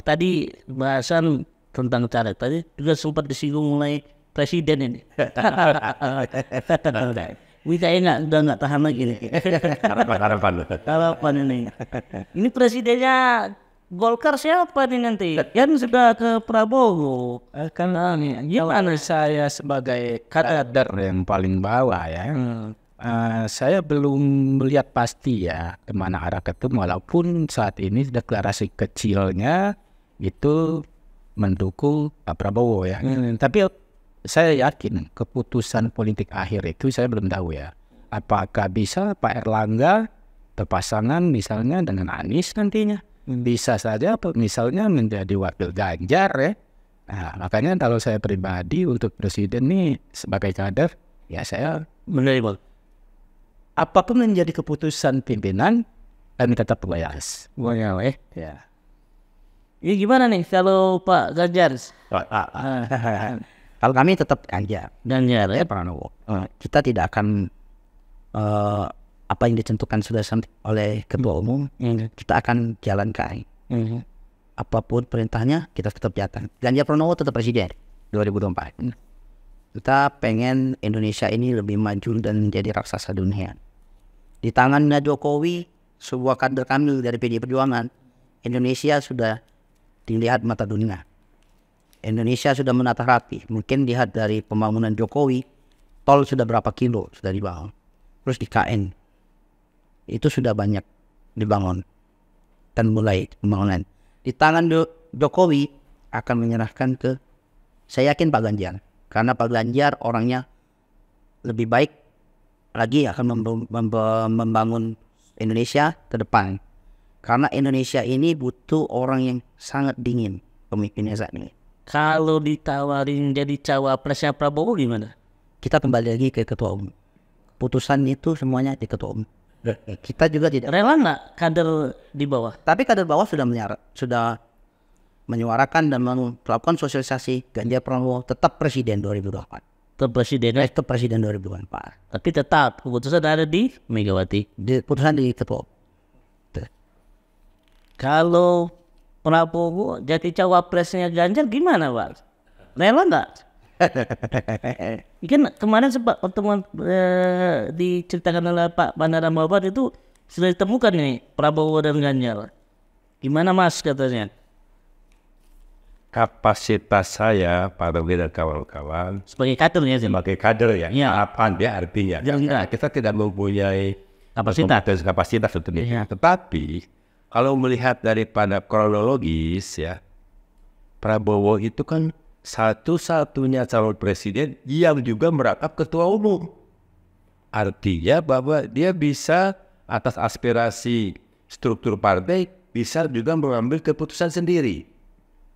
Tadi bahasan tentang caleg tadi juga sempat disinggung mulai presiden ini. Ini kayaknya udah nggak tahan lagi nih. Harapan ini. Ini presidennya Golkar siapa nih nanti? Kan sudah ke Prabowo. Karena gimana saya sebagai kader yang paling bawah ya, saya belum melihat pasti ya kemana arah ketum, walaupun saat ini deklarasi kecilnya itu mendukung Pak Prabowo ya. Tapi saya yakin keputusan politik akhir itu saya belum tahu ya. Apakah bisa Pak Erlangga berpasangan misalnya dengan Anies nantinya? Bisa saja misalnya menjadi wakil Ganjar ya. Nah, makanya kalau saya pribadi untuk presiden nih sebagai kader, ya saya menerima apapun menjadi keputusan pimpinan dan tetap loyalitas. Ya. Ini gimana nih kalau Pak Ganjar? Kalau kami tetap Ganjar Ya. Pranowo. Kita tidak akan apa yang ditentukan sudah oleh ketua umum, kita akan jalankan. Apapun perintahnya kita tetap jalankan. Ganjar Pranowo tetap presiden 2024. Kita pengen Indonesia ini lebih maju dan menjadi raksasa dunia. Di tangannya Jokowi, sebuah kader kami dari PDI Perjuangan, Indonesia sudah dilihat mata dunia. Indonesia sudah menata rapi. Mungkin lihat dari pembangunan Jokowi, tol sudah berapa kilo sudah dibangun. Terus di KN, itu sudah banyak dibangun dan mulai pembangunan. Di tangan Jokowi akan menyerahkan ke, saya yakin Pak Ganjar. Karena Pak Ganjar orangnya lebih baik lagi akan membangun Indonesia ke depan. Karena Indonesia ini butuh orang yang sangat dingin pemimpinnya saat ini. Kalau ditawarin jadi cawapresnya Prabowo gimana? Kita kembali lagi ke ketua umum. Putusan itu semuanya di ketua umum. Kita juga tidak rela nggak kader di bawah? Tapi kader bawah sudah menyuarakan dan melakukan sosialisasi Ganjar Pranowo tetap presiden 2024. Tetap presiden 2024. Tapi tetap keputusan ada di Megawati. Putusan di ketua. Kalau Prabowo jadi cawapresnya Ganjar gimana, Pak? Rela nggak? Kan kemarin sempat pertemuan diceritakan oleh Pak Bandara Mabat itu sudah ditemukan nih Prabowo dan Ganjar. Gimana Mas katanya? Kapasitas saya, Pak Rogi dan kawan-kawan sebagai kadernya, sebagai kader ya, harapan dia artinya. Kita tidak mempunyai kapasitas untuk itu. Tetapi kalau melihat daripada kronologis ya, Prabowo itu kan satu-satunya calon presiden yang juga merangkap ketua umum. Artinya bahwa dia bisa atas aspirasi struktur partai bisa juga mengambil keputusan sendiri.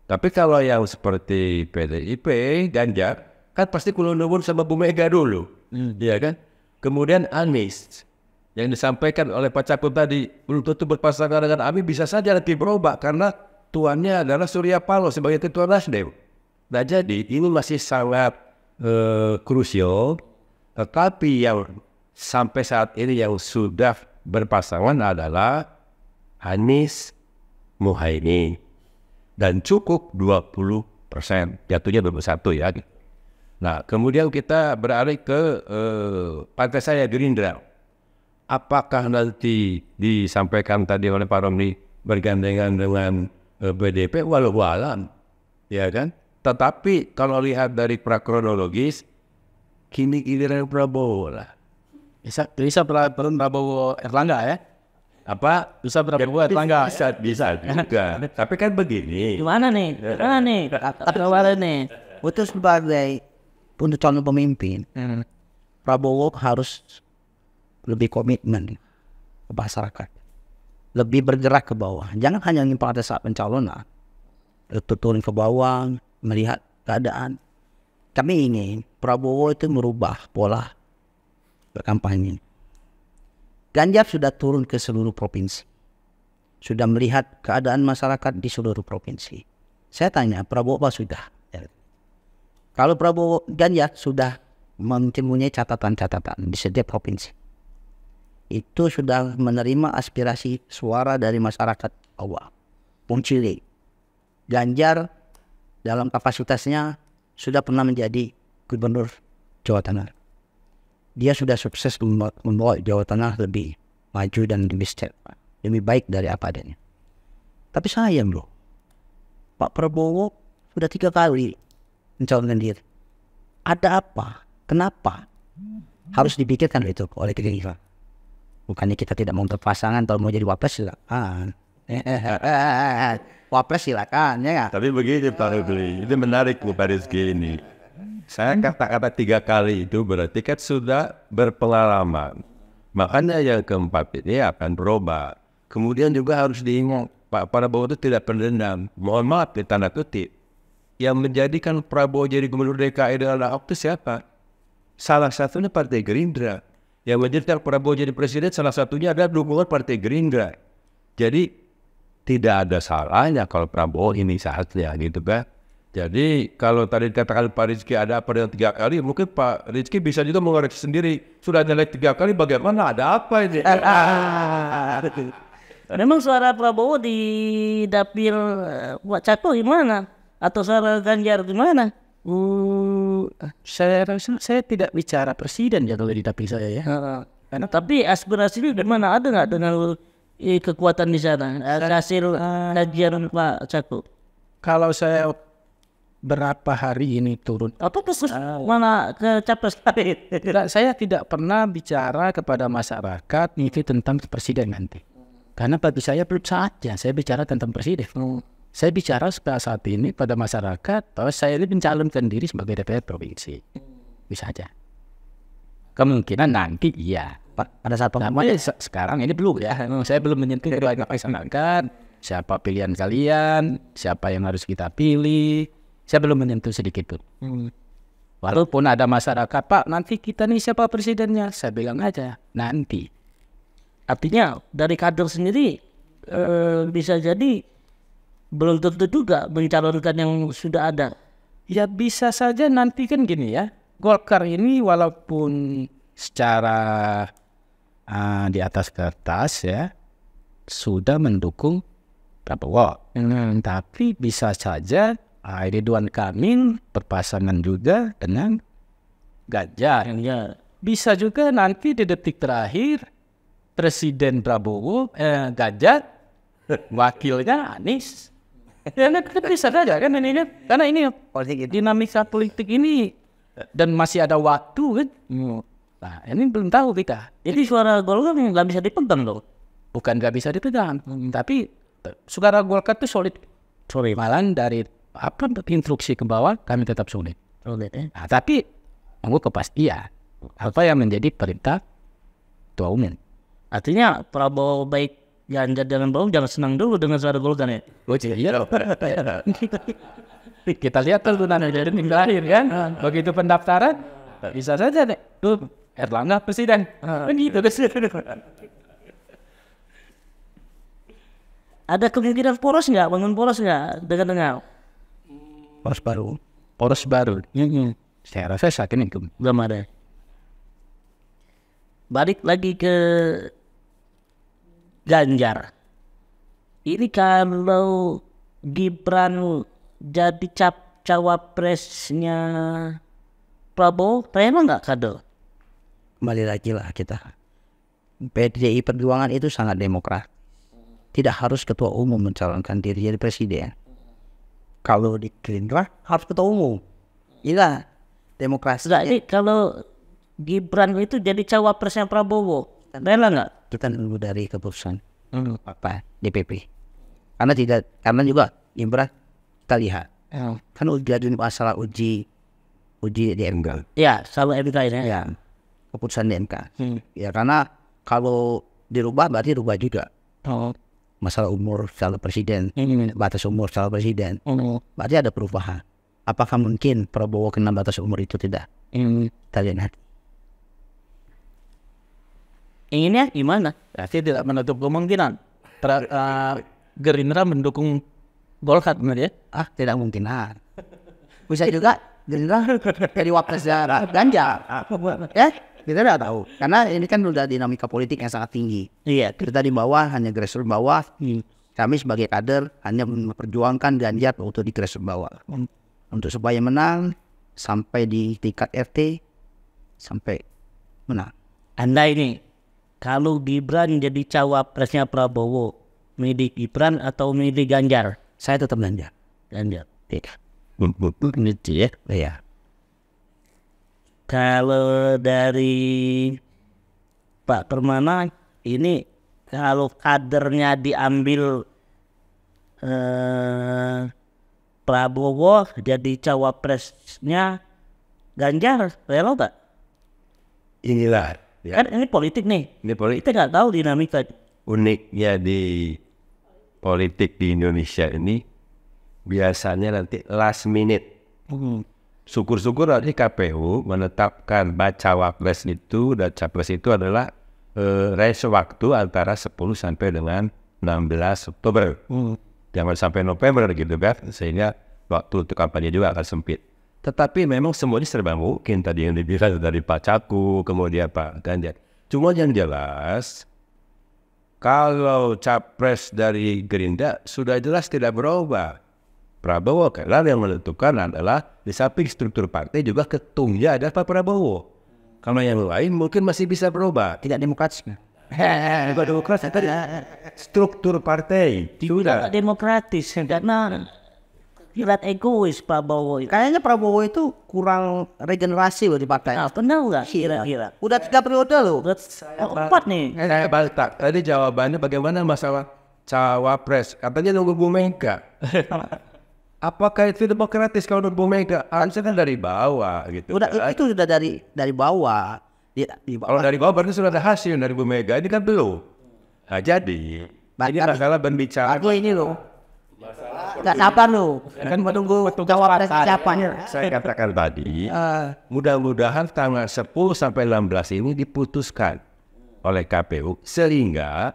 Tapi kalau yang seperti PDIP, Ganjar, kan pasti kulon-kulon sama Bu Mega dulu, ya kan? Kemudian Anies, yang disampaikan oleh Pak Cakun tadi, belum tentu berpasangan dengan Amin, bisa saja nanti berubah karena tuannya adalah Surya Paloh sebagai ketua Nasdem. Nah jadi ini masih sangat krusial, tetapi yang sampai saat ini yang sudah berpasangan adalah Anies Muhaimin. Dan cukup 20%, jatuhnya 21 ya. Nah kemudian kita beralih ke partai saya Gerindra. Apakah nanti disampaikan tadi oleh Pak Romli bergandengan dengan PDIP, walau alam, ya kan? Tetapi kalau lihat dari prakronologis, kini giliran Prabowo lah. Bisa Prabowo Erlangga ya? Apa? Bisa Prabowo Erlangga? Bisa juga. Tapi kan begini. Gimana nih? Tapi awalnya nih. Untuk sebagai untuk calon pemimpin, Prabowo harus lebih komitmen ke masyarakat, lebih bergerak ke bawah. Jangan hanya pada saat pencalonan, turun ke bawah, melihat keadaan. Kami ingin Prabowo itu merubah pola berkampanye. Ganjar sudah turun ke seluruh provinsi, sudah melihat keadaan masyarakat di seluruh provinsi. Saya tanya, Prabowo apa sudah? Kalau Prabowo Ganjar sudah mempunyai catatan-catatan di setiap provinsi, itu sudah menerima aspirasi suara dari masyarakat awal. Pungcili. Ganjar dalam kapasitasnya sudah pernah menjadi gubernur Jawa Tengah. Dia sudah sukses membawa Jawa Tengah lebih maju dan lebih baik dari apa adanya. Tapi sayang loh, Pak Prabowo sudah 3 kali mencalonkan diri. Ada apa? Kenapa? Harus dipikirkan itu oleh Gerindra. Bukannya kita tidak mau berpasangan, kalau mau jadi wapres silakan. Wapres silakan, ya. Tapi begini Pak Rubli, ini menarik Pak Rizky ini. Saya kata-kata 3 kali itu berarti kan sudah berpengalaman. Makanya yang keempat ini akan berubah. Kemudian juga harus diingat, Pak Prabowo itu tidak pendendam. Mohon maaf di tanda kutip. Yang menjadikan Prabowo jadi gubernur DKI adalah Ahok itu siapa? Salah satunya Partai Gerindra. Yang menjadikan Prabowo jadi presiden salah satunya adalah dukungan Partai Gerindra. Jadi tidak ada salahnya kalau Prabowo ini saatnya gitu kan. Jadi kalau tadi dikatakan Pak Rizky ada apa dengan 3 kali, mungkin Pak Rizky bisa juga mengoreksi sendiri. Sudah nilai 3 kali bagaimana, ada apa ini? Memang suara Prabowo di dapil Cakko gimana? Atau suara Ganjar gimana? Saya rasa saya tidak bicara presiden ya kalau di dapil saya ya. Karena tapi aspirasinya gimana? Ada nggak dengan kekuatan di sana? Hasil kajian Pak Cakko? Kalau saya berapa hari ini turun, Apa terus mana ke capres? saya tidak pernah bicara kepada masyarakat itu tentang presiden nanti. Karena bagi saya belum saatnya saya bicara tentang presiden. Saya bicara saat ini pada masyarakat bahwa saya ini mencalonkan diri sebagai DPR provinsi. Bisa aja. Kemungkinan nanti iya. Pada saat Namanya sekarang ini belum ya. Saya belum menyentuh kepada masyarakat. Siapa pilihan kalian? Siapa yang harus kita pilih? Saya belum menyentuh sedikit pun. Walaupun ada masyarakat, Pak nanti kita nih siapa presidennya? Saya bilang aja nanti. Artinya dari kader sendiri bisa jadi belum tentu juga mencalonkan yang sudah ada. Ya bisa saja nanti kan gini ya. Golkar ini walaupun secara di atas kertas ya sudah mendukung Prabowo. Tapi bisa saja Ridwan Kamil berpasangan juga dengan Ganjar. Bisa juga nanti di detik terakhir Presiden Prabowo Ganjar, wakilnya Anies. Ya bisa saja kan ini kan. Karena ini dinamika politik ini dan masih ada waktu kan. Nah ini belum tahu kita. Jadi suara Golkar nggak bisa dipegang loh. Bukan nggak bisa dipegang, tapi suara Golkar itu solid. Malah dari apa instruksi ke bawah kami tetap solid. Nah, tapi tunggu kepastian apa yang menjadi perintah Ketua Umum. Artinya Prabowo baik Ganjar dengan Prabowo jangan senang dulu dengan suara Golkar ya. Kita lihat dulu nanti dari minggu akhir kan. Begitu pendaftaran bisa saja deh. Tuh Erlangga presiden. Begitu. Ada kemungkinan poros nggak? Bangun poros nggak dengan Poros baru. Saya rasa saat ini belum ada. Balik lagi ke Ganjar. Ini kalau Gibran jadi cawapresnya Prabowo, rela nggak kader? Kembali lagi lah kita. PDI Perjuangan itu sangat demokrat. Tidak harus ketua umum mencalonkan diri jadi presiden. Kalau di Gerindra harus ketua umum. Iya, demokrasi. Nah, ini kalau Gibran itu jadi cawapresnya Prabowo, rela nggak? Kita nunggu dari keputusan DPP. Karena juga Gibran kita lihat. Kan uji masalah uji di MK. Ya, sama MK ini. Ya, keputusan di MK. Ya karena kalau dirubah berarti rubah juga. Masalah umur calon presiden, batas umur calon presiden, berarti ada perubahan. Apakah mungkin Prabowo kena batas umur itu tidak? Kita lihat. Inginnya gimana? Berarti tidak menutup kemungkinan Gerindra mendukung Golkar benar ya? Tidak mungkin. Bisa juga Gerindra jadi wapres Ganjar. Ya, kita tidak tahu. Karena ini kan udah dinamika politik yang sangat tinggi. Iya. Kita di bawah hanya grassroots bawah. Kami sebagai kader hanya memperjuangkan Ganjar untuk di kelas bawah. Untuk supaya menang sampai di tingkat RT sampai menang. Anda ini kalau Gibran jadi cawapresnya Prabowo, milih Gibran atau milih Ganjar? Saya tetap Ganjar. Ganjar. Tidak. Gitu ya. Iya. Kalau dari Pak Permana ini, kalau kadernya diambil Prabowo jadi cawapresnya Ganjar, rela tak? Inilah ya, Kan ini politik nih. ini politik. Kita nggak tahu dinamika. Uniknya di politik di Indonesia ini biasanya nanti last minute. Syukur-syukur nanti KPU menetapkan bacawa pres itu dan capres itu adalah range waktu antara 10 sampai dengan 16 Oktober. Jangan sampai November gitu kan, sehingga waktu untuk kampanye juga akan sempit. Tetapi memang semuanya serba mungkin, tadi yang dibilang dari Pak Caku, kemudian Pak Ganjar. Cuma yang jelas, kalau capres dari Gerindra sudah jelas tidak berubah. Prabowo karena yang menentukan adalah di samping struktur partai juga ketumnya ada Pak Prabowo. Kalau yang lain mungkin masih bisa berubah. Tidak demokratis. Bukan demokrasi, tadi struktur partai sudah. Tidak demokratis karena kilat egois Prabowo itu. Kayaknya Prabowo itu kurang regenerasi loh di partai. Nah, benar nggak kira-kira? Udah 3 periode loh. Udah 4 nih. Saya balik. Tadi jawabannya bagaimana masalah cawapres? Katanya nunggu Bu Mega. Apakah itu demokratis kalau nunggu Bu Mega? Harusnya kan dari bawah gitu. Udah kan? itu sudah dari bawah. Di Kalau bawah. dari bawah berarti sudah ada hasil dari Bu Mega. Ini kan belum. Nah, jadi ini masalah berbicara. Aku ini loh. Nggak sabar loh. Kan menunggu cawapres siapa. Saya katakan tadi, mudah-mudahan tanggal 10 sampai 16 ini diputuskan oleh KPU sehingga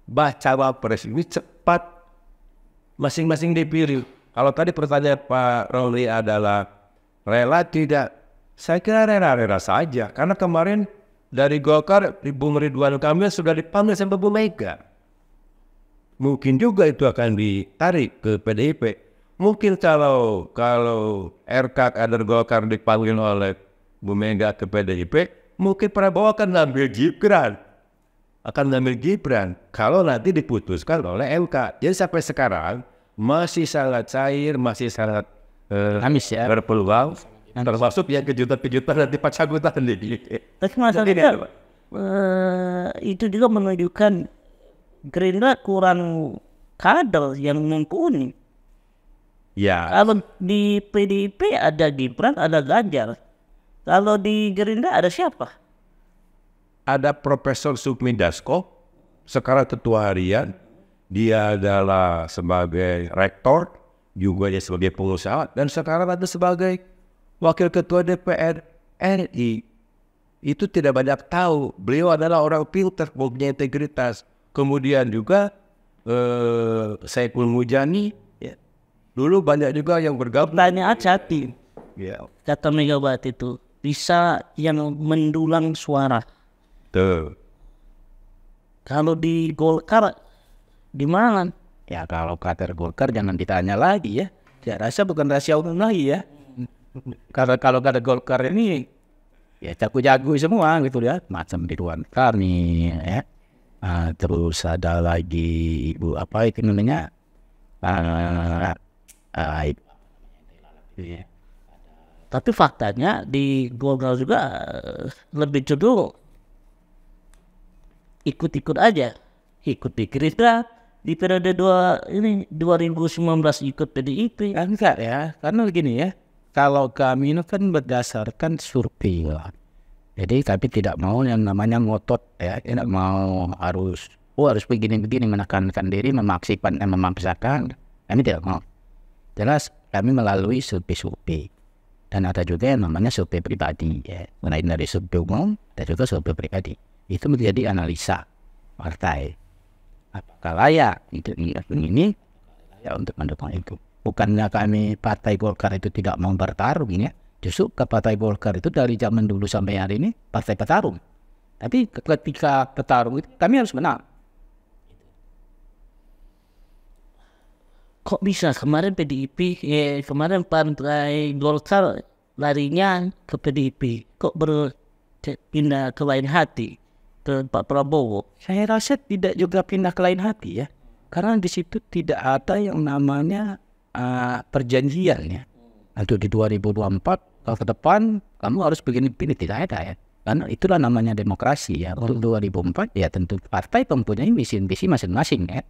bacawa pres ini cepat masing-masing dipilih. Kalau tadi pertanyaan Pak Romli adalah rela tidak, saya kira rela-rela saja. Karena kemarin dari Golkar, Bung Ridwan Kamil sudah dipanggil sama Bu Mega. Mungkin juga itu akan ditarik ke PDIP. Mungkin kalau RK kader Golkar dipanggil oleh Bu Mega ke PDIP, mungkin Prabowo akan ngambil Gibran. Kalau nanti diputuskan oleh MK. Jadi sampai sekarang masih sangat cair, masih sangat berpeluang. Termasuk yang kejutan-kejutan nanti Pak Cagu tadi. Tapi masalahnya itu juga menunjukkan Gerindra kurang kader yang mumpuni. Ya. Kalau di PDIP ada Gibran, ada Ganjar. Kalau di Gerindra ada siapa? Ada Profesor Sukmi Dasko, sekarang ketua harian. Dia adalah sebagai rektor, juga dia sebagai pengusaha, dan sekarang ada sebagai wakil ketua DPR RI. Itu tidak banyak tahu. Beliau adalah orang pintar, punya integritas. Kemudian juga Saiful Mujani, ya. Dulu banyak juga yang bergabung. Tanya Acati, Ya. kata Megawati itu bisa yang mendulang suara. Tuh. Kalau di Golkar gimana? Ya kalau kader Golkar jangan ditanya lagi ya. Saya rasa bukan rahasia umum lagi ya. Karena kalau kader Golkar ini ya jago-jago semua gitu ya. Macam Ridwan Kamil ya. Terus ada lagi ibu apa itu namanya? Tapi faktanya di Golkar juga lebih cenderung ikut-ikut aja. Ikut di Gerindra, di periode 2019 ikut PDIP. Kan enggak ya, karena begini ya. Kalau kami itu kan berdasarkan survei lah. Jadi tapi tidak mau yang namanya ngotot ya, tidak mau harus begini-begini menekankan diri, memaksakan. Kami tidak mau. Jelas kami melalui survei. Dan ada juga yang namanya survei pribadi ya. Mulai dari survei umum, ada juga survei pribadi. Itu menjadi analisa partai. Apakah layak ini ya untuk mendukung itu. Bukannya kami Partai Golkar itu tidak mau bertarung ya. Justru ke Partai Golkar itu dari zaman dulu sampai hari ini partai petarung. Tapi ketika petarung itu kami harus menang. kok bisa kemarin PDIP, kemarin Partai Golkar larinya ke PDIP, kok berpindah ke lain hati ke Pak Prabowo? Saya rasa tidak juga pindah ke lain hati ya, karena di situ tidak ada yang namanya perjanjian ya. Untuk di 2024 ke depan kamu harus begini, tidak ada ya. Karena itulah namanya demokrasi ya. Untuk 2004 ya tentu partai mempunyai visi masing-masing ya.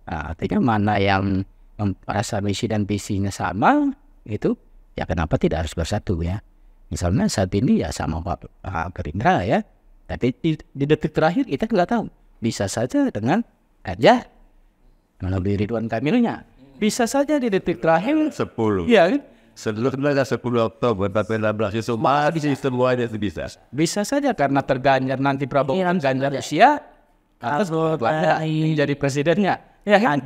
Artinya mana yang merasa misi dan visinya sama itu ya kenapa tidak harus bersatu ya. Misalnya saat ini ya sama Pak Gerindra ya, tapi di detik terakhir kita nggak tahu, bisa saja dengan Ganjar melalui Ridwan Kamilnya, bisa saja di detik terakhir 10. ya kan? Sebenarnya 10 Oktober 2016 itu masih semuanya itu bisa. Bisa saja karena terganjar nanti Prabowo Ganjar Rusia atau jadi presidennya. Ya kan?